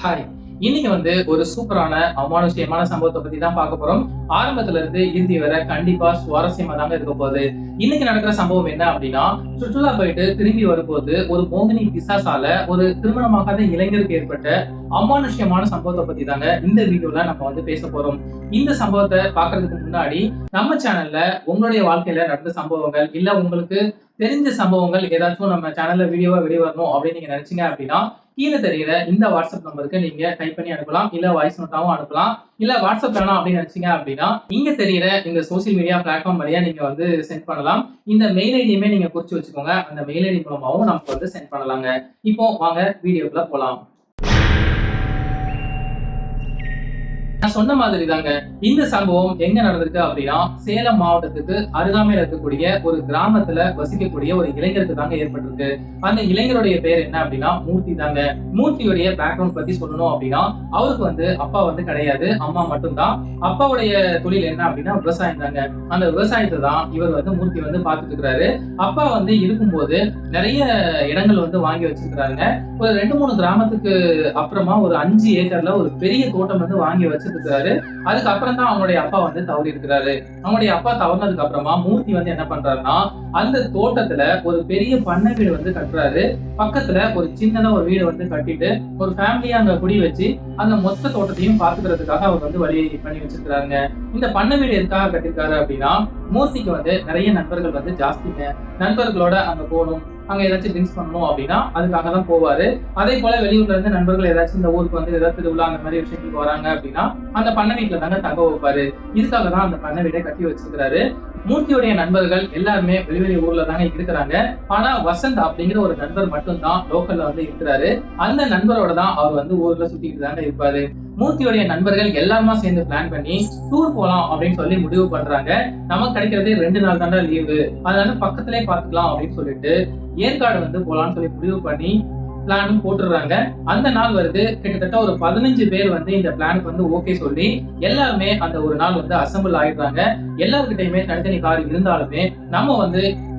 Hi. இன்னைக்கு ஒரு சூப்பரான அமானுஷ்யமான சம்பவத்தை பத்தி தான் பார்க்க போறோம். ஆரம்பத்துல இருந்து இறுதி வரை கண்டிப்பா சுவாரஸ்யமா தாங்க இருக்க போகுது. இன்னைக்கு நடக்கிற சம்பவம் என்ன அப்படின்னா, சுற்றுலா போயிட்டு திரும்பி வரும்போது ஒரு மோகினி பிசாசால ஒரு திருமணமாகாத இளைஞருக்கு ஏற்பட்ட அமானுஷ்யமான சம்பவத்தை பத்தி தாங்க இந்த வீடியோல நம்ம பேச போறோம். இந்த சம்பவத்தை பாக்குறதுக்கு முன்னாடி நம்ம சேனல்ல உங்களுடைய வாழ்க்கையில நடந்த சம்பவங்கள் இல்ல உங்களுக்கு தெரிஞ்ச சம்பவங்கள் ஏதாச்சும் நம்ம சேனல்ல வீடியோவா வெளிவரணும் அப்படின்னு நீங்க நினைச்சீங்க அப்படின்னா கீழே தெரிகிற இந்த வாட்ஸ்அப் நம்பருக்கு நீங்க டைப் பண்ணி அனுப்பலாம், இல்ல வாய்ஸ் நோட்டாவும் அனுப்பலாம், இல்ல வாட்ஸ்அப் வேணாம் அப்படின்னு நினைச்சீங்க அப்படின்னா இங்க தெரிகிற இந்த சோசியல் மீடியா பிளாட்ஃபார்ம் வழியா நீங்க சென்ட் பண்ணலாம். இந்த மெயில் ஐடியுமே நீங்க குறிச்சு வச்சுக்கோங்க. அந்த மெயில் ஐடி மூலமாவும் நமக்கு சென்ட் பண்ணலாங்க. இப்போ வாங்க வீடியோக்குள்ள போலாம். நான் சொன்ன மாதிரி தாங்க இந்த சம்பவம் எங்க நடந்திருக்கு அப்படின்னா, சேலம் மாவட்டத்துக்கு அருகாமையில் இருக்கக்கூடிய ஒரு கிராமத்துல வசிக்கக்கூடிய ஒரு இளைஞருக்கு தாங்க ஏற்பட்டிருக்கு. அந்த இளைஞருடைய பேர் என்ன அப்படின்னா மூர்த்தி தாங்க. மூர்த்தியுடைய பேக்ரவுண்ட் பத்தி சொல்லணும் அப்படின்னா, அவருக்கு அப்பா கிடையாது, அம்மா மட்டும்தான். அப்பாவுடைய தொழில் என்ன அப்படின்னா விவசாயம் தாங்க. அந்த விவசாயத்தை தான் இவர் மூர்த்தி பார்த்துட்டு இருக்கிறாரு. அப்பா இருக்கும்போது நிறைய இடங்கள் வாங்கி வச்சிருக்கிறாங்க. ஒரு 2-3 கிராமத்துக்கு அப்புறமா ஒரு 5 ஏக்கர்ல ஒரு பெரிய தோட்டம் வாங்கி வச்சிருக்காரு. அதுக்கப்புறம் தான் அவனுடைய அப்பா தவறி இருக்கிறாரு. அவனுடைய அப்பா தவறினதுக்கு அப்புறமா மூர்த்தி என்ன பண்றாருன்னா, அந்த தோட்டத்துல ஒரு பெரிய பண்ணை வீடு கட்டுறாரு. பக்கத்துல ஒரு சின்னதா ஒரு வீடு கட்டிட்டு ஒரு ஃபேமிலியா அங்க குடி வச்சு அந்த மொத்த தோட்டத்தையும் பாத்துக்கிறதுக்காக அவர் வழி பண்ணி வச்சிருக்காருங்க. இந்த பண்ணை வீடு எதுக்காக கட்டிருக்காரு அப்படின்னா, மூர்த்திக்கு நிறைய நண்பர்கள் ஜாஸ்திங்க. நண்பர்களோட அங்க போகணும், அங்க ஏதாச்சும் ட்ரிங்க்ஸ் பண்ணணும் அப்படின்னா அதுக்காக தான் போவாரு. அதே போல வெளியூர்ல இருந்து நண்பர்கள் ஏதாச்சும் இந்த ஊருக்கு ஏதாவது திருவிழா அந்த மாதிரி விஷயங்களுக்கு வராங்க அப்படின்னா அந்த பண்ணை வீட்டுல தாங்க தங்க வைப்பாரு. இதுக்காக தான் அந்த பண்ணை வீடை கட்டி வச்சிருக்கிறாரு. மூர்த்தியுடைய நண்பர்கள் எல்லாருமே வெளிவெளி ஊர்ல தாங்க இருக்கிறாங்க. ஆனா வசந்த் அப்படிங்கிற ஒரு நண்பர் மட்டும்தான் லோக்கல்ல இருக்கிறாரு. அந்த நண்பரோட தான் அவர் ஊர்ல சுத்திட்டு தாங்க இருப்பாரு. மூர்த்தியுடைய நண்பர்கள் எல்லாருமா சேர்ந்து பிளான் பண்ணி டூர் போலாம் அப்படின்னு சொல்லி முடிவு பண்றாங்க. நமக்கு கிடைக்கிறதே 2 நாள் தாண்டா லீவு, அதனால பக்கத்திலே பாத்துக்கலாம் அப்படின்னு சொல்லிட்டு ஏற்காடு போலான்னு சொல்லி முடிவு பண்ணி பிளானும் போட்டுடுறாங்க. அந்த நாள் வருது. கிட்டத்தட்ட ஒரு 15 பேர் இந்த பிளானுக்கு ஓகே சொல்லி எல்லாருமே அந்த ஒரு நாள் அசம்பிள் ஆயிடுறாங்க. எல்லாருக்கிட்டையுமே தனித்தனி கார் இருந்தாலுமே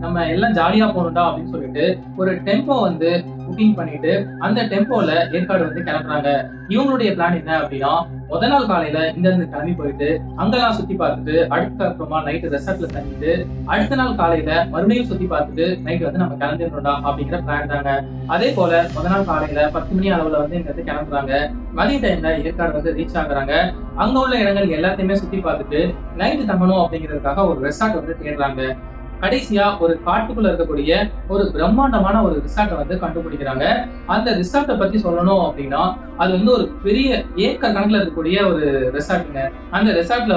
நம்ம எல்லாம் ஜாலியா போகணும்டா அப்படின்னு சொல்லிட்டு ஒரு டெம்போ புக்கிங் பண்ணிட்டு அந்த டெம்போல ஏற்காடு கிளம்புறாங்க. இவங்களுடைய பிளான் என்ன அப்படின்னா, முத நாள் காலையில இங்க இருந்து கிளம்பி போயிட்டு அங்கெல்லாம் சுத்தி பார்த்துட்டு அப்புறமா நைட்டு ரெசார்ட்ல தங்கிட்டு அடுத்த நாள் காலையில மறுபடியும் சுத்தி பார்த்துட்டு நைட்டு நம்ம கிளம்பிடணும்டா அப்படிங்கிற பிளான் தாங்க. அதே போல முத நாள் காலையில 10 மணி அளவுல இங்க கிளம்புறாங்க. மதிய டைம்ல ஏற்காடு ரீச் ஆகுறாங்க. அங்க உள்ள இடங்கள் எல்லாத்தையுமே சுத்தி பார்த்துட்டு நைட்டு தங்கணும் அப்படிங்கிறதுக்காக ஒரு ரெசார்ட் தேடுறாங்க. கடைசியா ஒரு காட்டுக்குள்ள இருக்கக்கூடிய ஒரு பிரம்மாண்டமான ஒரு ரிசார்ட்டை கண்டுபிடிக்கிறாங்க. அந்த ரிசார்ட்டை பத்தி சொல்லணும் அப்படின்னா, அது ஒரு பெரிய ஏக்கர் கணக்குல இருக்கக்கூடிய ஒரு ரெசார்ட்டுங்க. அந்த ரெசார்ட்ல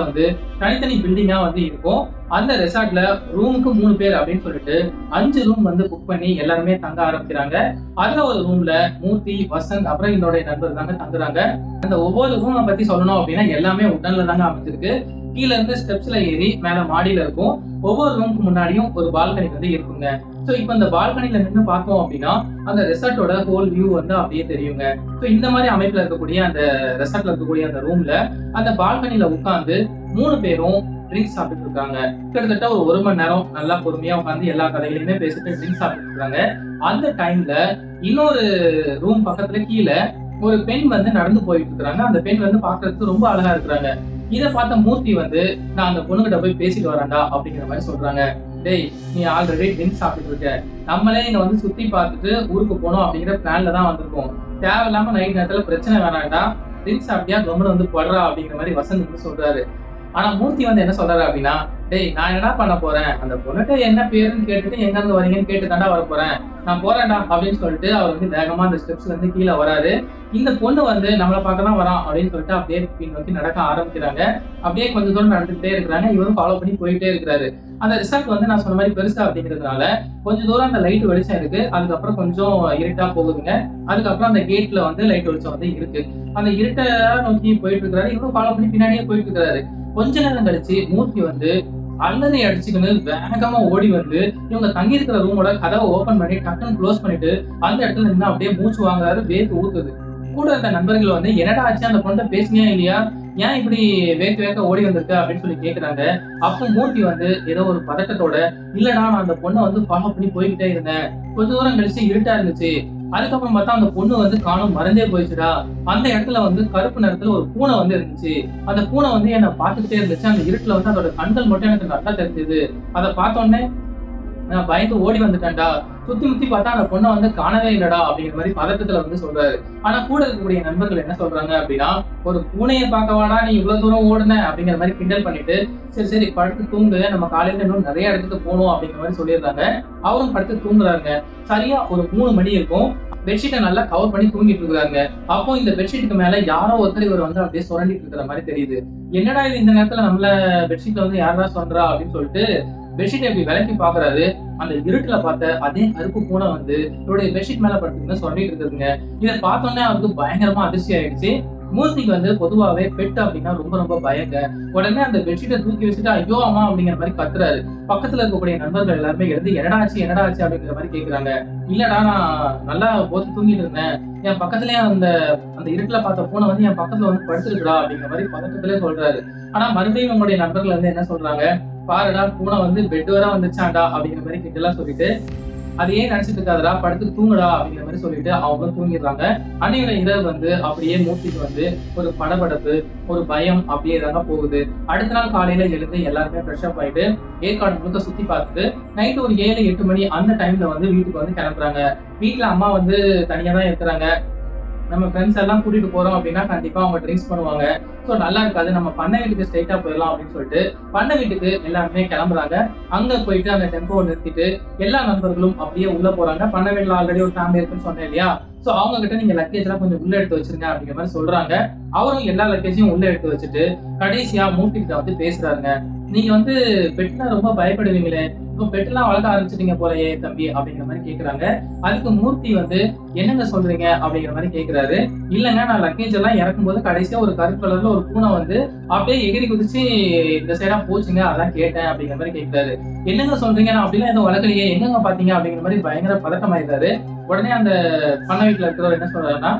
தனித்தனி பில்டிங்கா இருக்கும். அந்த ரெசார்ட்ல ரூமுக்கு 3 பேர் அப்படின்னு சொல்லிட்டு 5 ரூம் புக் பண்ணி எல்லாருமே தங்க ஆரம்பிக்கிறாங்க. அதுல ஒரு ரூம்ல மூர்த்தி, வசந்த் அப்புறம் என்னுடைய நண்பர் தாங்க தங்குறாங்க. அந்த ஒவ்வொரு ரூமை பத்தி சொல்லணும் அப்படின்னா எல்லாமே உடன்ல தாங்க அமைச்சிருக்கு. கீழ இருந்து ஸ்டெப்ஸ்ல ஏறி மேல மாடியில இருக்கும். ஒவ்வொரு ரூமுக்கு முன்னாடியும் ஒரு பால்கனி இருக்குங்க. சோ இப்ப இந்த பால்கனில நின்று பார்த்தோம் அப்படின்னா அந்த ரெசார்ட்டோட ஹோல் வியூ அப்படியே தெரியுங்க. சோ இந்த மாதிரி அமைப்புல இருக்கக்கூடிய அந்த ரெசார்ட்ல இருக்கக்கூடிய அந்த ரூம்ல அந்த பால்கனில உட்கார்ந்து 3 பேரும் ட்ரிங்க்ஸ் சாப்பிட்டு இருக்காங்க. கிட்டத்தட்ட ஒரு 1 மணி நேரம் நல்லா பொறுமையா உட்காந்து எல்லா கதைகளையுமே பேசிட்டு ட்ரிங்க்ஸ் சாப்பிட்டு இருக்காங்க. அந்த டைம்ல இன்னொரு ரூம் பக்கத்துல கீழே ஒரு பெண் நடந்து போயிட்டு இருக்காங்க. அந்த பெண் பாக்குறதுக்கு ரொம்ப அழகா இருக்கிறாங்க. இதை பார்த்த மூர்த்தி நான் அந்த பொண்ணுகிட்ட போய் பேசிட்டு வரேன்டா அப்படிங்கிற மாதிரி சொல்றாங்க. டேய், நீ ஆல்ரெடி ட்ரிங்க்ஸ் சாப்பிட்டு இருக்க, நம்மளே இங்க சுத்தி பார்த்துட்டு ஊருக்கு போனோம் அப்படிங்கிற பிளான்ல தான் வந்திருக்கோம். தேவையில்லாம நைட் நேரத்துல பிரச்சனை வேணாண்டா, ட்ரிங்க்ஸ் சாப்பிட்டியா கவர்மெண்ட் படுறா அப்படிங்கிற மாதிரி வசந்த் சொல்றாரு. ஆனா மூர்த்தி என்ன சொல்றாரு அப்படின்னா, டேய், நான் என்ன பண்ண போறேன், அந்த பொண்ணுகிட்ட என்ன பேருன்னு கேட்டுட்டு எங்க இருந்து வரீங்கன்னு கேட்டு தாண்டா வர போறேன், நான் போறேன்டா அப்படின்னு சொல்லிட்டு அவர் வேகமா அந்த ஸ்டெப்ஸ்ல கீழே வராரு. இந்த பொண்ணு நம்மளை பார்க்க தான் வரான் அப்படின்னு சொல்லிட்டு அப்படியே பின் நடக்க ஆரம்பிக்கிறாங்க. அப்படியே கொஞ்சம் தூரம் நடந்துகிட்டே இருக்கிறாங்க. இவரும் ஃபாலோ பண்ணி போயிட்டே இருக்கிறாரு. அந்த ரிசார்ட் நான் சொன்ன மாதிரி பெருசா அப்படிங்கிறதுனால கொஞ்சம் தூரம் அந்த லைட் வெளிச்சம் இருக்கு. அதுக்கப்புறம் கொஞ்சம் இருட்டா போகுதுங்க. அதுக்கப்புறம் அந்த கேட்ல லைட் வெளிச்சம் இருக்கு. அந்த இருட்டை நோக்கி போயிட்டு இருக்கிறாரு. இவரும் ஃபாலோ பண்ணி பின்னாடியே போயிட்டு இருக்கிறாரு. கொஞ்ச நேரம் கழிச்சு மூர்த்தி அலறி அடிச்சுக்கின்னு வேகமா ஓடி இவங்க தங்கி இருக்கிற ரூமோட கதவை ஓபன் பண்ணி டக்குன்னு க்ளோஸ் பண்ணிட்டு அந்த இடத்துல நின்று அப்படியே மூச்சு வாங்குறாரு. வேர்த்து ஊத்துது. கூட இருந்த நண்பர்கள் என்னடா ஆச்சு, அந்த பொண்ணை பேசுனியா இல்லையா, ஏன் இப்படி வேக்க ஓடி வந்திருக்க அப்படின்னு சொல்லி கேக்குறாங்க. அப்ப மூர்த்தி ஏதோ ஒரு பதட்டத்தோட, இல்லடா நான் அந்த பொண்ணை ஃபாலோ பண்ணி போய்கிட்டே இருந்தேன், கொஞ்ச தூரம் கழிச்சு இருட்டா இருந்துச்சு, அதுக்கப்புறம் பார்த்தா அந்த பொண்ணு வந்து காணும் மறந்தே போயிடுச்சுடா. அந்த இடத்துல வந்து கருப்பு நிறத்துல ஒரு பூனை வந்து இருந்துச்சு. அந்த பூனை வந்து என்ன பார்த்துக்கிட்டே இருந்துச்சு. அந்த இருட்டுல வந்து அதோட கண்கள் மட்டும் எனக்கு நல்லா தெரிஞ்சது. அதை பார்த்த உடனே நான் பயந்து ஓடி வந்துட்டேன்டா. சுத்தி முத்தி பார்த்தா அந்த பொண்ணை வந்து காணவே இல்லடா அப்படிங்கிற மாதிரி பதட்டத்துல வந்து சொல்றாரு. ஆனா கூட இருக்கக்கூடிய நண்பர்கள் என்ன சொல்றாங்க அப்படின்னா, ஒரு பூனையை பார்க்கவாடா நீ இவ்வளவு தூரம் ஓடுன அப்படிங்கிற மாதிரி கிண்டல் பண்ணிட்டு, சரி சரி படுத்து தூங்கு, நம்ம காலையில இன்னும் நிறைய இடத்துக்கு போகணும் அப்படிங்கிற மாதிரி சொல்லிடுறாங்க. அவரும் படுத்து தூங்குறாங்க. சரியா ஒரு 3 மணி இருக்கும். பெட்ஷீட்டை நல்லா கவர் பண்ணி தூங்கிட்டு இருக்காங்க. அப்போ இந்த பெட்ஷீட்டுக்கு மேல யாரோ ஒருத்தர் இவர் வந்து அப்படியே சுரண்டிட்டு இருக்கிற மாதிரி தெரியுது. என்னடா இது இந்த நேரத்துல நம்மள பெட்ஷீட்ல வந்து யாரா சொல்றா அப்படின்னு சொல்லிட்டு பெட்ஷீட் எப்படி விலக்கி பாக்குறாரு. அந்த இருட்டுல பார்த்த அதே கருப்பு பூனை வந்து இவருடைய பெட்ஷீட் மேல படுத்துன்னு சொல்லிட்டு இருக்குதுங்க. இதை பார்த்தோன்னே அவருக்கு பயங்கரமா அதிர்ச்சி ஆயிடுச்சு. மூர்த்திக்கு வந்து பொதுவாவே பெட் அப்படின்னா ரொம்ப ரொம்ப பயங்க. உடனே அந்த பெட்ஷீட்டை தூக்கி வச்சுட்டு ஐயோ அம்மா அப்படிங்கிற மாதிரி கத்துறாரு. பக்கத்துல இருக்கக்கூடிய நண்பர்கள் எல்லாருமே எழுந்து என்னடா ஆச்சு அப்படிங்கிற மாதிரி கேக்குறாங்க. இல்லடா நான் நல்லா போட்டு தூங்கிட்டு இருந்தேன், என் பக்கத்துலயே அந்த அந்த இருட்டுல பார்த்த பூனை வந்து என் பக்கத்துல வந்து படுத்துருக்குடா அப்படிங்கிற மாதிரி பதட்டத்திலே சொல்றாரு. ஆனா மறுபடியும் உங்களுடைய நண்பர்கள் வந்து என்ன சொல்றாங்க, பாருடா பூனை வந்து பெட் வர வந்துச்சாண்டா அப்படிங்கிற மாதிரி கிட்டலாம் சொல்லிட்டு அதையே நினைச்சிட்டு இருக்காதடா படுத்து தூங்குடா அப்படிங்கிற மாதிரி சொல்லிட்டு அவங்க தூங்கிடுறாங்க. அன்னையோட இரவு வந்து அப்படியே மூர்த்திக்கு வந்து ஒரு படபடப்பு, ஒரு பயம் அப்படியே தாங்க போகுது. அடுத்த நாள் காலையில எழுந்து எல்லாருமே ஃப்ரெஷ் அப் ஆயிட்டு ஏற்காடு முழுக்க சுத்தி பார்த்துட்டு நைட்டு ஒரு 7-8 மணி அந்த டைம்ல வந்து வீட்டுக்கு வந்து கிளம்புறாங்க. வீட்டுல அம்மா வந்து தனியா தான் இருக்கிறாங்க. நம்ம ஃப்ரெண்ட்ஸ் எல்லாம் கூட்டிட்டு போறோம் அப்படின்னா கண்டிப்பா அவங்க ட்ரிங்க்ஸ் பண்ணுவாங்க. ஸோ நல்லா இருக்காது, நம்ம பண்ண வீட்டுக்கு ஸ்ட்ரைட்டா போயிடலாம் அப்படின்னு சொல்லிட்டு பண்ண வீட்டுக்கு எல்லாருமே கிளம்புறாங்க. அங்க போயிட்டு அந்த டெம்போவை நிறுத்திட்டு எல்லா நண்பர்களும் அப்படியே உள்ள போறாங்க. பண்ண வீட்டுல ஆல்ரெடி ஒரு ஃபேமிலி இருக்குன்னு சொன்னேன் இல்லையா, ஸோ அவங்க கிட்ட நீங்க லக்கேஜ் எல்லாம் கொஞ்சம் உள்ள எடுத்து வச்சிருங்க அப்படிங்கிற மாதிரி சொல்றாங்க. அவரும் எல்லா லக்கேஜையும் உள்ள எடுத்து வச்சுட்டு கடைசியா மூர்த்தி கிட்ட வந்து பேசுறாருங்க. நீங்க வந்து பெட்னா ரொம்ப பயப்படுவீங்களே, இப்போ பெட்லாம் வளர்க்க ஆரம்பிச்சிட்டீங்க போலயே தம்பி அப்படிங்கிற மாதிரி கேக்குறாங்க. அதுக்கு மூர்த்தி வந்து என்னங்க சொல்றீங்க அப்படிங்கிற மாதிரி கேக்குறாரு. இல்லங்க நான் லக்கேஜ் எல்லாம் இறக்கும் போது கடைசியா ஒரு கருப்பு கலர்ல ஒரு பூனை வந்து அப்படியே எகிரி குதிச்சு இந்த சைடா போச்சுங்க, அதான் கேட்டேன் அப்படிங்கிற மாதிரி கேட்கிறாரு. என்னங்க சொல்றீங்க, நான் அப்படிலாம் எதுவும் வளர்க்கலையே, எங்கங்க பாத்தீங்க அப்படிங்கிற மாதிரி பயங்கர பதட்டமாயிருக்காரு. உடனே அந்த பண்ண வீட்டுல இருக்கிறவர் என்ன சொல்றாருன்னா,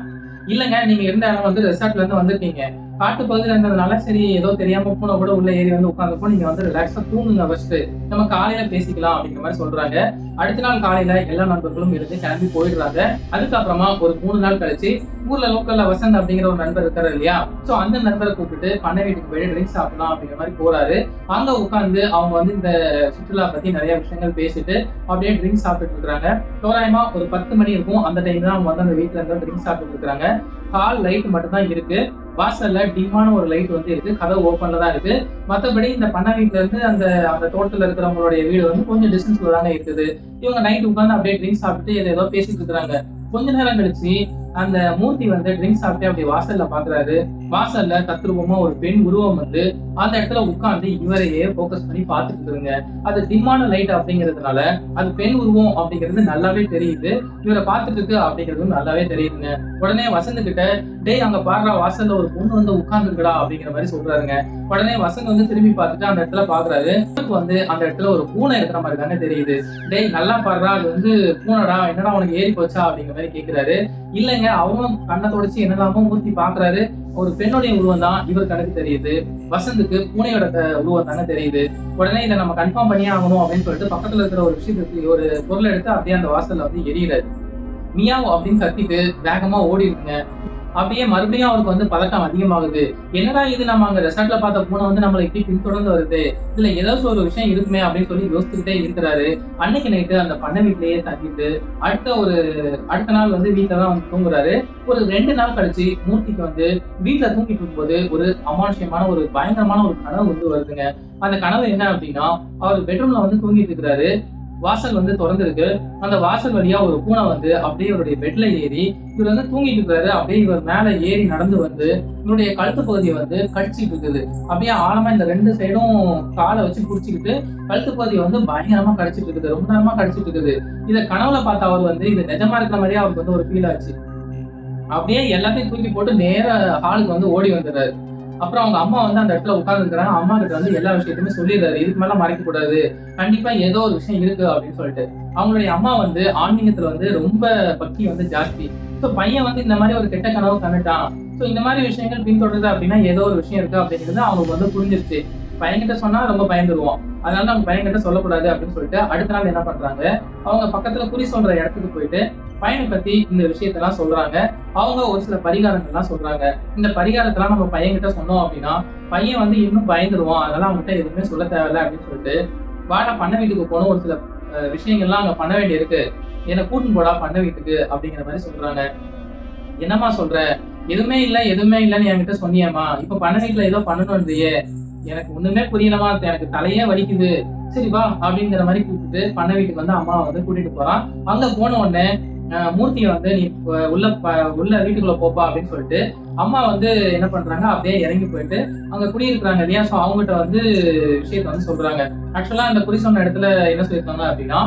இல்லங்க நீங்க இருந்த இடம் வந்து ரெசார்ட்ல இருந்து வந்திருக்கீங்க, காட்டு பகுதியில இருந்ததுனால சரி ஏதோ தெரியாம பூனை கூட உள்ள ஏறி வந்து உட்காந்துப்போ நீங்க வந்து ரிலாக்ஸா தூங்குங்க ஃபர்ஸ்ட், நம்ம காலையில பேசிக்கலாம் அப்படிங்கிற மாதிரி சொல்றாங்க. அடுத்த நாள் காலையில எல்லா நண்பர்களும் இருந்து கிளம்பி போயிடுறாங்க. அதுக்கப்புறமா ஒரு 3 நாள் கழிச்சு ஊர்ல லோக்கல்ல வசந்த் அப்படிங்கிற ஒரு நண்பர் இருக்காரு இல்லையா, சோ அந்த நண்பரை கூப்பிட்டு பண்ணை வீட்டுக்கு போயிட்டு ட்ரிங்க்ஸ் சாப்பிடலாம் அப்படிங்கிற மாதிரி போறாரு. அங்க உட்காந்து அவங்க வந்து இந்த சுற்றுலா பத்தி நிறைய விஷயங்கள் பேசிட்டு அப்படியே ட்ரிங்க்ஸ் சாப்பிட்டு இருக்காங்க. தோராயமா ஒரு 10 மணி இருக்கும். அந்த டைம் தான் அவங்க வந்து அந்த வீட்டுல இருந்து ட்ரிங்க்ஸ் சாப்பிட்டு இருக்காங்க. கால் லைட் மட்டும் தான் இருக்கு. வாசல்ல டிம்மான ஒரு லைட் வந்து இருக்கு. கதவு ஓப்பன்ல தான் இருக்கு. மற்றபடி இந்த பண்ணை வீட்டுல இருந்து அந்த அந்த தோட்டத்துல இருக்கிறவங்களுடைய வீடு வந்து கொஞ்சம் டிஸ்டன்ஸ்ல தாங்க இருக்குது. இவங்க நைட் உட்காந்து அப்படியே ட்ரிங்க்ஸ் சாப்பிட்டு ஏதோ பேசிட்டு இருக்காங்க. கொஞ்ச நேரம் கழிச்சு அந்த மூர்த்தி வந்து ட்ரிங்க்ஸ் சாப்பிட்டு அப்படி வாசல்ல பாக்குறாரு. வாசல்ல தத்ரூபமா ஒரு பெண் உருவம் வந்து அந்த இடத்துல உட்கார்ந்து இவரையே போக்கஸ் பண்ணி பாத்துட்டு இருக்குங்க. அது டிம்மான லைட் அப்படிங்கிறதுனால அது பெண் உருவம் அப்படிங்கிறது நல்லாவே தெரியுது. இவரை பார்த்துட்டு இருக்கு அப்படிங்கிறதும் நல்லாவே தெரியுதுங்க. உடனே வசந்த் கிட்ட டேய் அங்க பாடுற வாசல்ல ஒரு பொண்ணு வந்து உட்கார்ந்து இருக்கடா அப்படிங்கிற மாதிரி சொல்றாருங்க. உடனே வசந்த் வந்து திரும்பி பார்த்துட்டு அந்த இடத்துல பாக்குறாரு. வந்து அந்த இடத்துல ஒரு பூனை இருக்கிற மாதிரி தானே தெரியுது. டேய் நல்லா பாடுறா, அது வந்து பூனைடா, என்னடா உனக்கு ஏறி போச்சா அப்படிங்கிற மாதிரி கேட்கிறாரு. இல்லைங்க அவரும் கண்ணை தொடச்சு என்னெல்லாமோ மூர்த்தி பாக்குறாரு. ஒரு பெண்ணுடைய உருவம் தான் இவர் கணக்கு தெரியுது. வசந்துக்கு பூனையோட உருவம் தானே தெரியுது. உடனே இதை நம்ம கன்ஃபார்ம் பண்ணியே ஆகணும் அப்படின்னு சொல்லிட்டு பக்கத்துல இருக்கிற ஒரு விஷயத்துக்கு ஒரு பொருளை எடுத்து அப்படியே அந்த வாசல்ல வந்து எரியிறாரு. மியாவ் அப்படின்னு கத்திட்டு வேகமா ஓடி இருக்குங்க. அப்படியே மறுபடியும் அவருக்கு வந்து பதட்டம் அதிகமாகுது. என்னடா இது, நம்ம அங்க ரெசார்ட்ல பார்த்த பூனை வந்து நம்மளை இப்படி பின்தொடர்ந்து வருது, இதுல ஏதாச்சும் ஒரு விஷயம் இருக்குமே அப்படின்னு சொல்லி யோசிச்சுக்கிட்டே இருக்கிறாரு. அன்னைக்கு நைட்டு அந்த பண்ணை வீட்லயே தங்கிட்டு அடுத்த நாள் வந்து வீட்டுல தான் வந்து தூங்குறாரு. ஒரு 2 நாள் கழிச்சு மூர்த்திக்கு வந்து வீட்டுல தூங்கிட்டு இருக்கும்போது ஒரு அமானுஷ்யமான ஒரு பயங்கரமான ஒரு கனவு வந்து வருதுங்க. அந்த கனவு என்ன அப்படின்னா, அவர் பெட்ரூம்ல வந்து தூங்கிட்டு இருக்கிறாரு. வாசல் வந்து திறந்திருக்கு. அந்த வாசல் வழியா ஒரு பூனை வந்து அப்படியே இவருடைய பெட்ல ஏறி இவர் வந்து தூங்கிட்டு இருக்காரு. அப்படியே இவர் மேல ஏறி நடந்து வந்து இவருடைய கழுத்து பகுதியை வந்து கடிச்சிட்டு இருக்குது. அப்படியே ஆழமா இந்த 2 சைடும் காலை வச்சு புடிச்சுக்கிட்டு கழுத்து பகுதியை வந்து பயங்கரமா கடிச்சிட்டு இருக்குது. ரொம்ப நேரமா கடிச்சிட்டு இருக்குது. இதை கனவுல பார்த்த அவர் வந்து இது நிஜமா இருக்கிற மாதிரியே அவருக்கு வந்து ஒரு ஃபீல் ஆச்சு. அப்படியே எல்லாத்தையும் தூக்கி போட்டு நேர ஹாலுக்கு வந்து ஓடி வந்துடுறாரு. அப்புறம் அவங்க அம்மா வந்து அந்த இடத்துல உட்கார்ந்துருக்காங்க. அம்மா கிட்ட வந்து எல்லா விஷயத்தையுமே சொல்லிடுறாரு. இதுக்கு மேல மறைக்க கூடாது, கண்டிப்பா ஏதோ ஒரு விஷயம் இருக்கு அப்படின்னு சொல்லிட்டு. அவங்களுடைய அம்மா வந்து ஆன்மீகத்துல வந்து ரொம்ப பக்தி வந்து ஜாஸ்தி. ஸோ பையன் வந்து இந்த மாதிரி ஒரு கெட்ட கனவு கண்டுட்டான், ஸோ இந்த மாதிரி விஷயங்கள் பின்தொடருது அப்படின்னா ஏதோ ஒரு விஷயம் இருக்கு அப்படிங்கிறது அவங்களுக்கு வந்து புரிஞ்சிருச்சு. பையன்கிட்ட சொன்னா ரொம்ப பயந்துருவோம், அதனால அவங்க பையன்கிட்ட சொல்லக்கூடாது அப்படின்னு சொல்லிட்டு அடுத்த நாள் என்ன பண்றாங்க, அவங்க பக்கத்துல குறி சொல்ற இடத்துக்கு போயிட்டு பையனை பத்தி இந்த விஷயத்தெல்லாம் சொல்றாங்க. அவங்க ஒரு சில பரிகாரங்கள்லாம் சொல்றாங்க. இந்த பரிகாரத்தெல்லாம் நம்ம பையன்கிட்ட சொன்னோம் அப்படின்னா பையன் வந்து இன்னும் பயந்துருவான். அதனால அவங்ககிட்ட எதுவுமே சொல்ல தேவையில்ல அப்படின்னு சொல்லிட்டு வாடா பண்ண வீட்டுக்கு போனோம், ஒரு சில விஷயங்கள்லாம் அங்க பண்ண வேண்டி இருக்கு, என்னை கூட்டின்னு போடா பண்ண வீட்டுக்கு அப்படிங்கிற மாதிரி சொல்றாங்க. என்னம்மா சொல்ற, எதுவுமே இல்லைன்னு என்கிட்ட சொன்னியம்மா, இப்ப பண்ண வீட்டுல ஏதோ பண்ணணும்ன்றியே, எனக்கு ஒண்ணுமே புரியலமா, எனக்கு தலையே வலிக்குது, சரி வா அப்படிங்கிற மாதிரி கூப்பிட்டு பண்ண வீட்டுக்கு வந்து அம்மா வந்து கூட்டிட்டு போறான். அங்க போன உடனே மூர்த்தியை வந்து நீ உள்ள வீட்டுக்குள்ள போப்பா அப்படின்னு சொல்லிட்டு அம்மா வந்து என்ன பண்றாங்க, அப்படியே இறங்கி போயிட்டு அங்க குடியிருக்கிறாங்க இல்லையா, சோ அவங்ககிட்ட வந்து விஷயத்த வந்து சொல்றாங்க. ஆக்சுவலா அந்த குறி சொன்ன இடத்துல என்ன சொல்லியிருக்காங்க அப்படின்னா,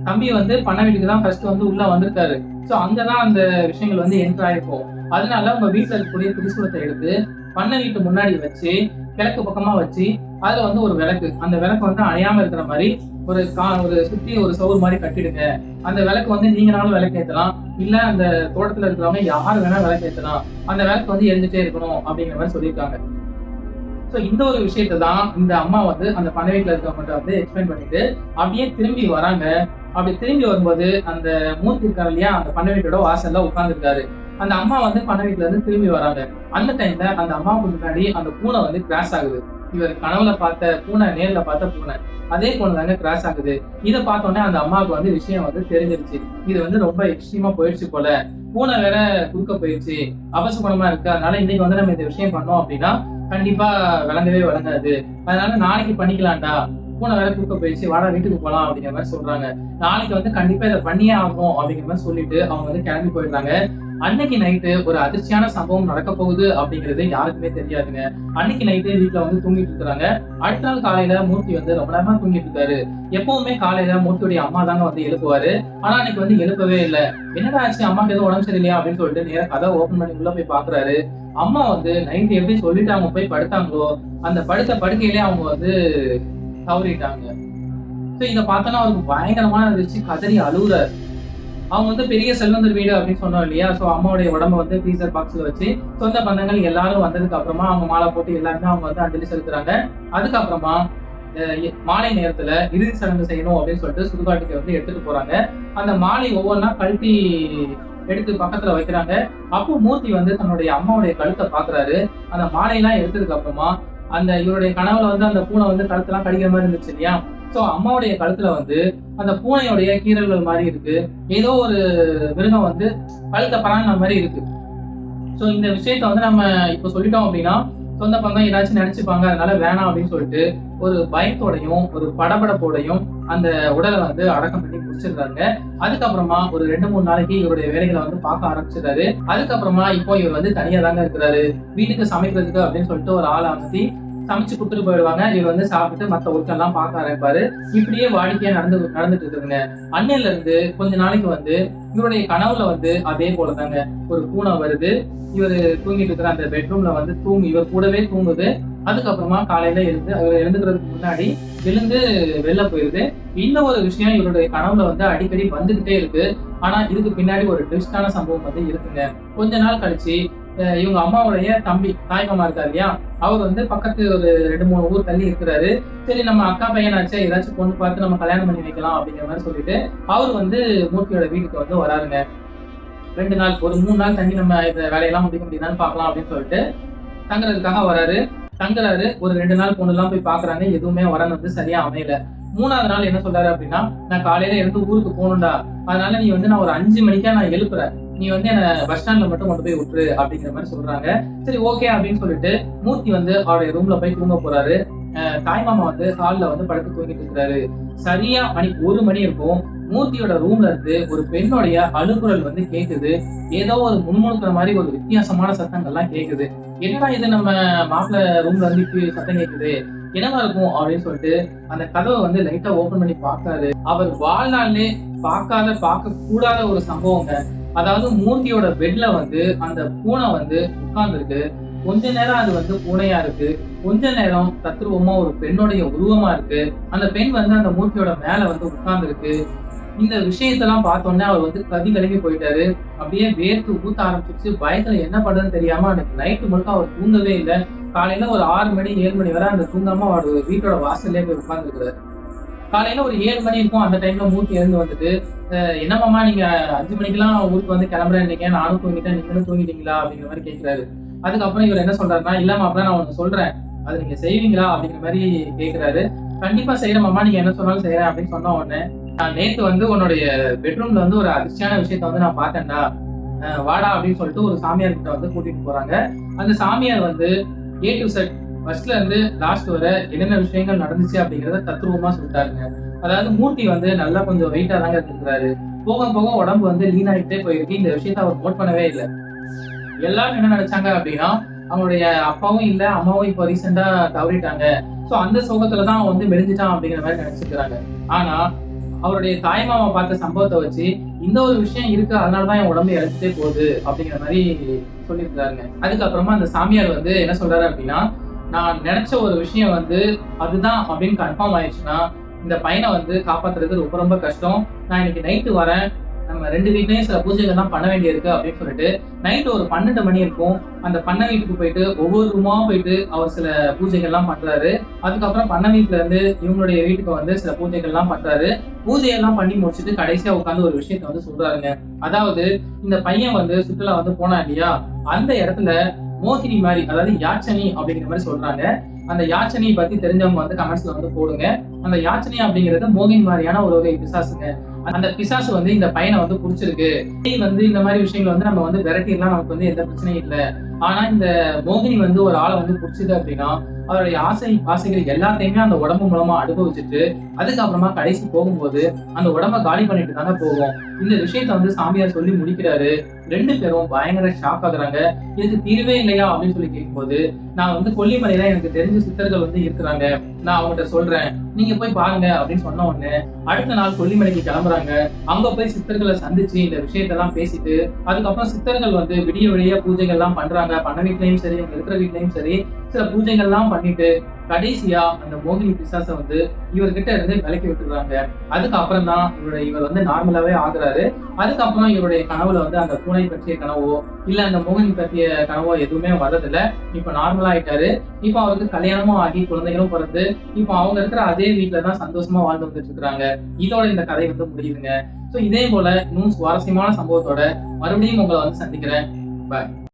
தம்பி வந்து பண்ண வீட்டுக்கு தான் ஃபர்ஸ்ட் வந்து உள்ள வந்திருக்காரு, சோ அங்கதான் அந்த விஷயங்கள் வந்து என்டர் ஆயிருக்கும். அதனால உங்க வீட்டுல இருக்கக்கூடிய திரிசூலத்தை எடுத்து பண்ண வீட்டு முன்னாடி வச்சு கிழக்கு பக்கமா வச்சு அதுல வந்து ஒரு விளக்கு, அந்த விளக்கு வந்து அணையாம இருக்கிற மாதிரி ஒரு சுத்தி ஒரு சவுறு மாதிரி கட்டிடுங்க. அந்த விளக்கு வந்து நீங்கனாலும் விளக்கு ஏத்தலாம், இல்ல அந்த தோட்டத்துல இருக்கிறவங்க யாரு வேணா விளக்கு ஏத்தலாம், அந்த விளக்கு வந்து எரிஞ்சுட்டே இருக்கணும் அப்படிங்கிற மாதிரி சொல்லியிருக்காங்க. சோ இந்த ஒரு விஷயத்தை தான் இந்த அம்மா வந்து அந்த பண்ணை வீட்டுல இருக்கவங்க வந்து எக்ஸ்பிளைன் பண்ணிட்டு அப்படியே திரும்பி வராங்க. அப்படி திரும்பி வரும்போது அந்த மூர்த்தி இருக்காரு இல்லையா, அந்த பண்ணை வீட்டோட வாசல்ல உட்கார்ந்துருக்காரு. அந்த அம்மா வந்து பண்ணை வீட்டுல இருந்து திரும்பி வராங்க. அந்த டைம்ல அந்த அம்மாவுக்கு முன்னாடி அந்த பூனை வந்து கிராஸ் ஆகுது. இவர் கனவுல பார்த்த பூனை, நேர்ல பார்த்த பூனை, அதே பூனை தாங்க கிராஸ் ஆகுது. இதை பார்த்தோன்னே அந்த அம்மாவுக்கு வந்து விஷயம் வந்து தெரிஞ்சிருச்சு. இது வந்து ரொம்ப எக்ஸ்ட்ரீமா போயிடுச்சு போல, பூனை வேற குறுக்க போயிடுச்சு, அபசகுணமா இருக்கு, அதனால இன்னைக்கு வந்து நம்ம இந்த விஷயம் பண்ணோம் அப்படின்னா கண்டிப்பா விளங்கவே விளங்காது, அதனால நாளைக்கு பண்ணிக்கலாம்டா, பூனை வேற குறுக்க போயிடுச்சு, வாடா வீட்டுக்கு போலாம் அப்படிங்கிற மாதிரி சொல்றாங்க. நாளைக்கு வந்து கண்டிப்பா இதை பண்ணியே ஆகும் அப்படிங்கிற மாதிரி சொல்லிட்டு அவங்க வந்து கிளம்பி போயிடுறாங்க. அன்னைக்கு நைட்டு ஒரு அதிர்ச்சியான சம்பவம் நடக்க போகுது அப்படிங்கிறது யாருக்குமே தெரியாதுங்க. அன்னைக்கு நைட்டு வீட்டுல வந்து தூங்கிட்டு இருக்கிறாங்க. அடுத்த நாள் காலையில மூர்த்தி வந்து ரொம்ப நேரமா தூங்கிட்டு இருக்காரு. எப்பவுமே காலையில மூர்த்தியுடைய அம்மா தாங்க வந்து எழுப்புவாரு. ஆனா அன்னைக்கு வந்து எழுப்பவே இல்லை. என்னடா ஆச்சு, அம்மாக்கு எதுவும் உடம்பு சரியில்லையா அப்படின்னு சொல்லிட்டு நேரம் கதை ஓபன் பண்ணி உள்ள போய் பாக்குறாரு. அம்மா வந்து நைட்டு எப்படி சொல்லிட்டு அவங்க போய் படுத்தாங்களோ அந்த படுத்த படுக்கையிலே அவங்க வந்து தவறிட்டாங்க. இதை பார்த்தோன்னா அவருக்கு பயங்கரமான இருந்துச்சு, கதறி அழுகுறாரு. அவங்க வந்து பெரிய செல்வந்தர் வீடு அப்படின்னு சொன்னோம் இல்லையா, சோ அம்மாவுடைய உடம்ப வந்து ஃப்ரீசர் பாக்ஸ்ல வச்சு சொந்த பந்தங்கள் எல்லாரும் வந்ததுக்கு அப்புறமா அவங்க மாலை போட்டு எல்லாருமே அவங்க வந்து அஞ்சலி செலுத்துறாங்க. அதுக்கப்புறமா மாலை நேரத்துல இறுதி சடங்கு செய்யணும் அப்படின்னு சொல்லிட்டு சுடுகாட்டுக்கு வந்து எடுத்துட்டு போறாங்க. அந்த மாலை ஒவ்வொன்றா கழட்டி எடுத்து பக்கத்துல வைக்கிறாங்க. அப்போ மூர்த்தி வந்து தன்னுடைய அம்மாவுடைய கழுத்தை பாக்குறாரு. அந்த மாலையெல்லாம் எடுத்ததுக்கு அப்புறமா அந்த இவருடைய கனவுல வந்து அந்த பூனை வந்து கழுத்தெல்லாம் கடிக்கிற மாதிரி இருந்துச்சு இல்லையா, சோ அம்மாவுடைய கழுத்துல வந்து அந்த பூனையுடைய கீறல்கள் மாதிரி இருக்கு, ஏதோ ஒரு மிருகம் வந்து கழுத்தை பராங்கிற மாதிரி இருக்கு. சோ இந்த விஷயத்த வந்து நம்ம இப்ப சொல்லிட்டோம் அப்படின்னா சொந்த பந்தம் ஏதாச்சும் நினைச்சுப்பாங்க, அதனால வேணாம் அப்படின்னு சொல்லிட்டு ஒரு பயத்தோடையும் ஒரு படபடப்போடையும் அந்த உடலை வந்து அடக்கம் பண்ணி முடிச்சிருக்காங்க. அதுக்கப்புறமா ஒரு 2-3 நாளைக்கு இவருடைய வேலைகளை வந்து பார்க்க ஆரம்பிச்சிருக்காரு. அதுக்கப்புறமா இப்போ இவர் வந்து தனியா தாங்க இருக்கிறாரு. வீட்டுக்கு சமைக்கிறதுக்கு அப்படின்னு சொல்லிட்டு ஒரு ஆளை அமர்த்தி சமைச்சு கொடுத்துட்டு போயிடுவாங்க. இவர் வந்து சாப்பிட்டு மற்ற ஒர்க்கெல்லாம் பார்க்க ஆரம்பிப்பாரு. இப்படியே வாடிக்கையா நடந்துட்டு இருக்குதுங்க. அன்னையில இருந்து கொஞ்ச நாளைக்கு வந்து இவருடைய கனவுல வந்து அதே போலதாங்க ஒரு பூனை வருது. இவர் தூங்கிட்டு இருக்கிற அந்த பெட்ரூம்ல வந்து இவர் கூடவே தூங்குது. அதுக்கப்புறமா காலையில எழுந்துக்கிறதுக்கு முன்னாடி எழுந்து வெளில போயிருது. இந்த ஒரு விஷயம் இவருடைய கனவுல வந்து அடிக்கடி வந்துகிட்டே இருக்கு. ஆனா இதுக்கு பின்னாடி ஒரு ட்விஸ்டான சம்பவம் வந்து இருக்குங்க. கொஞ்ச நாள் கழிச்சு இவங்க அம்மாவுடைய தம்பி தாய்மாமா இருக்காரு இல்லையா, அவர் வந்து பக்கத்து ஒரு 2-3 ஊர் தள்ளி இருக்கிறாரு. சரி நம்ம அக்கா பையனாச்சே, ஏதாச்சும் பொண்ணு பார்த்து நம்ம கல்யாணம் பண்ணி வைக்கலாம் அப்படிங்கிற மாதிரி சொல்லிட்டு அவர் வந்து மூர்த்தியோட வீட்டுக்கு வந்து வராருங்க. 2 நாள் ஒரு 3 நாள் தங்கி நம்ம இந்த வேலையெல்லாம் முடிக்க முடியுதான்னு பார்க்கலாம் அப்படின்னு சொல்லிட்டு தங்குறதுக்காக வராரு. தங்குறாரு. ஒரு 2 நாள் பொண்ணு போய் பாக்குறாங்க, எதுவுமே வரன் வந்து சரியா அமையல. 3ஆவது நாள் என்ன சொல்றாரு அப்படின்னா, நான் காலையில எழுந்து ஊருக்கு போகணும்டா, அதனால நீ வந்து நான் ஒரு 5 மணிக்கா நான் எழுப்புறேன், நீ வந்து என்ன பஸ் ஸ்டாண்ட்ல மட்டும் கொண்டு போய் விட்டுரு அப்படிங்கிற மாதிரி சொல்றாங்க. சரி ஓகே அப்படின்னு சொல்லிட்டு மூர்த்தி வந்து அவருடைய ரூம்ல போய் தூங்க போறாரு. தாய்மாமா வந்து ஹால்ல வந்து படுத்து தூங்கிட்டு இருக்கிறாரு. சரியா 1 மணி இருக்கும். மூர்த்தியோட ரூம்ல இருந்து ஒரு பெண்ணுடைய அழுகுரல் வந்து கேக்குது. ஏதோ ஒரு முணுமுணுக்கிற மாதிரி ஒரு வித்தியாசமான சத்தங்கள்லாம் கேக்குது. என்னடா இது, நம்ம மாப்பிள்ள ரூம்ல இருந்து சத்தம் கேக்குது, என்னவா இருக்கும் அப்படின்னு சொல்லிட்டு அந்த கதவை வந்து லைட்டா ஓபன் பண்ணி பாக்காரு. அவர் வாழ்நாள்லே பார்க்க கூடாத ஒரு சம்பவங்க. அதாவது மூர்த்தியோட பெட்ல வந்து அந்த பூனை வந்து உட்கார்ந்துருக்கு. கொஞ்ச நேரம் அது வந்து பூனையா இருக்கு, கொஞ்ச நேரம் தத்ரூபமா ஒரு பெண்ணுடைய உருவமா இருக்கு. அந்த பெண் வந்து அந்த மூர்த்தியோட மேல வந்து உட்கார்ந்து இருக்கு. இந்த விஷயத்தெல்லாம் பார்த்தோன்னே அவர் வந்து கதி கலங்கி போயிட்டாரு. அப்படியே வேர்த்து ஊத்த ஆரம்பிச்சிருச்சு. பயத்துல என்ன பண்றதுன்னு தெரியாம அன்னைக்கு நைட்டு முழுக்க அவர் தூங்கவே இல்லை. காலையில ஒரு 6 மணி 7 மணி வரை அந்த தூங்காம அவர் வீட்டோட வாசல்லே போய் உட்கார்ந்துருக்கிறாரு. காலையில ஒரு 7 மணி இருக்கும். அந்த டைம்ல மூர்த்தி எழுந்து வந்துட்டு, என்ன மாமா நீங்க 5 மணிக்கெல்லாம் ஊருக்கு வந்து கிளம்புறேன்னீங்க, நானும் தூங்கிட்டேன், நீங்களும் தூங்கிட்டீங்களா? அப்படிங்கிற மாரி கேட்கிறாரு. அதுக்கப்புறம் இவர் என்ன சொல்றாருன்னா, இல்ல மாப்ள நான் ஒண்ணு சொல்றேன். அது நீங்க செய்வீங்களா? அப்படிங்கிற மாரி கேட்கிறாரு. கண்டிப்பா செய்றேன் மாமா, நீங்க என்ன சொன்னாலும் செய்றேன் அப்படின்னு சொன்ன உடனே, நான் நேத்து வந்து உன்னுடைய பெட்ரூம்ல வந்து ஒரு அதிர்ச்சியான விஷயத்த வந்து நான் பார்த்தேன்டா. வாடா அப்படின்னு சொல்லிட்டு ஒரு சாமியார் கிட்ட வந்து கூட்டிட்டு போறாங்க. அந்த சாமியார் வந்து ஏ டு இசட் ஃபர்ஸ்ட்ல இருந்து லாஸ்ட் வரை என்னென்ன விஷயங்கள் நடந்துச்சு அப்படிங்கிறத தத்ரூபமா சொல்லிட்டாருங்க. அதாவது மூர்த்தி வந்து நல்லா கொஞ்சம் வெயிட்டா தாங்க இருந்திருக்காரு. போக போக உடம்பு வந்து லீன் ஆகிட்டே போயிருக்கு. இந்த விஷயத்த அவர் நோட் பண்ணவே இல்ல. எல்லாரும் என்ன நினைச்சாங்க அப்படின்னா, அவங்களுடைய அப்பாவும் இல்ல, அம்மாவும் இப்போ ரீசெண்டா தவறிட்டாங்க. சோ அந்த சோகத்துல தான் அவன் வந்து மெலிஞ்சிட்டான் அப்படிங்கிற மாதிரி நினைச்சிருக்காங்க. ஆனா அவருடைய தாய்மாமா பார்த்த சம்பவத்தை வச்சு இந்த ஒரு விஷயம் இருக்கு, அதனாலதான் என் உடம்பு இழைச்சிட்டே போகுது அப்படிங்கிற மாதிரி சொல்லியிருக்காருங்க. அதுக்கப்புறமா அந்த சாமியார் வந்து என்ன சொல்றாரு அப்படின்னா, நான் நினைச்ச ஒரு விஷயம் வந்து அதுதான் அப்படின்னு கன்ஃபார்ம் ஆயிடுச்சுன்னா இந்த பையனை வந்து காப்பாத்துறது ரொம்ப ரொம்ப கஷ்டம். நான் இன்னைக்கு நைட்டு வரேன், நம்ம 2 வீட்லயும் சில பூஜைகள்லாம் பண்ண வேண்டியிருக்கு அப்படின்னு சொல்லிட்டு நைட்டு ஒரு 12 மணி இருக்கும். அந்த பண்ணை வீட்டுக்கு போயிட்டு ஒவ்வொரு ரூமா போயிட்டு அவர் சில பூஜைகள்லாம் பண்றாரு. அதுக்கப்புறம் பண்ணை வீட்டுல இருந்து இவங்களுடைய வீட்டுக்கு வந்து சில பூஜைகள்லாம் பண்றாரு. பூஜையெல்லாம் பண்ணி முடிச்சுட்டு கடைசியா உட்காந்து ஒரு விஷயத்த வந்து சொல்றாருங்க. அதாவது இந்த பையன் வந்து சுற்றுலா வந்து போனா இல்லையா, அந்த இடத்துல மோகினி மாதிரி, அதாவது யாச்சனி அப்படிங்கிற மாதிரி சொல்றாங்க. அந்த யாச்சனை பத்தி தெரிஞ்சவங்க வந்து கமெண்ட்ஸ்ல வந்து போடுங்க. அந்த யாச்சனை அப்படிங்கிறது மோகினி மாதிரியான ஒரு வகை பிசாசுங்க. அந்த பிசாசு வந்து இந்த பையனை வந்து புடிச்சிருக்கு. வந்து இந்த மாதிரி விஷயங்கள் வந்து நம்ம வந்து விரட்டிடலாம், நமக்கு வந்து எந்த பிரச்சனையும் இல்லை. ஆனா இந்த மோகினி வந்து ஒரு ஆளை வந்து புடிச்சது அப்படின்னா அவருடைய ஆசைகள் எல்லாத்தையுமே அந்த உடம்பு மூலமா அனுபவிச்சுட்டு அதுக்கப்புறமா கடைசி போகும்போது அந்த உடம்ப காலி பண்ணிட்டு தானே போகும். இந்த விஷயத்த வந்து சாமியார் சொல்லி முடிக்கிறாரு. 2 பேரும் பயங்கர ஷாக் ஆகுறாங்க. இதுக்கு தீர்வே இல்லையா அப்படின்னு சொல்லி கேட்கும்போது, நான் வந்து கொல்லிமலையில எனக்கு தெரிஞ்ச சித்தர்கள் வந்து இருக்கிறாங்க, நான் அவங்ககிட்ட சொல்றேன், நீங்க போய் பாருங்க அப்படின்னு சொன்ன உடனே அடுத்த நாள் கொல்லிமலைக்கு கிளம்புறாங்க. அங்க போய் சித்தர்களை சந்திச்சு இந்த விஷயத்தெல்லாம் பேசிட்டு அதுக்கப்புறம் சித்தர்கள் வந்து விடிய விடிய பூஜைகள் எல்லாம் பண்றாங்க. பண்ண வீட்லயும் சரி, அவங்க இருக்கிற வீட்லயும் சரி, சில பூஜைகள்லாம் பண்ணிட்டு கடைசியா அந்த மோகினி பிசாசை வந்து இவர்கிட்ட இருந்து விலக்கி விட்டுறாங்க. அதுக்கப்புறம் தான் இவர் வந்து நார்மலாவே ஆகுறாரு. அதுக்கப்புறம் இவருடைய கனவுல வந்து அந்த பூனை பற்றிய கனவோ இல்ல அந்த மோகினி பற்றிய கனவோ எதுவுமே வர்றதில்ல. இப்ப நார்மலா ஆயிட்டாரு. இப்ப அவருக்கு கல்யாணமும் ஆகி குழந்தைகளும் பிறந்து இப்ப அவங்க இருக்கிற அதே வீட்டுலதான் சந்தோஷமா வாழ்ந்து வந்துட்டு இருக்காங்க. இதோட இந்த கதை வந்து முடியுதுங்க. சோ இதே போல இன்னும் சுவாரஸ்யமான சம்பவத்தோட மறுபடியும் உங்களை வந்து சந்திக்கிறேன். பாய்.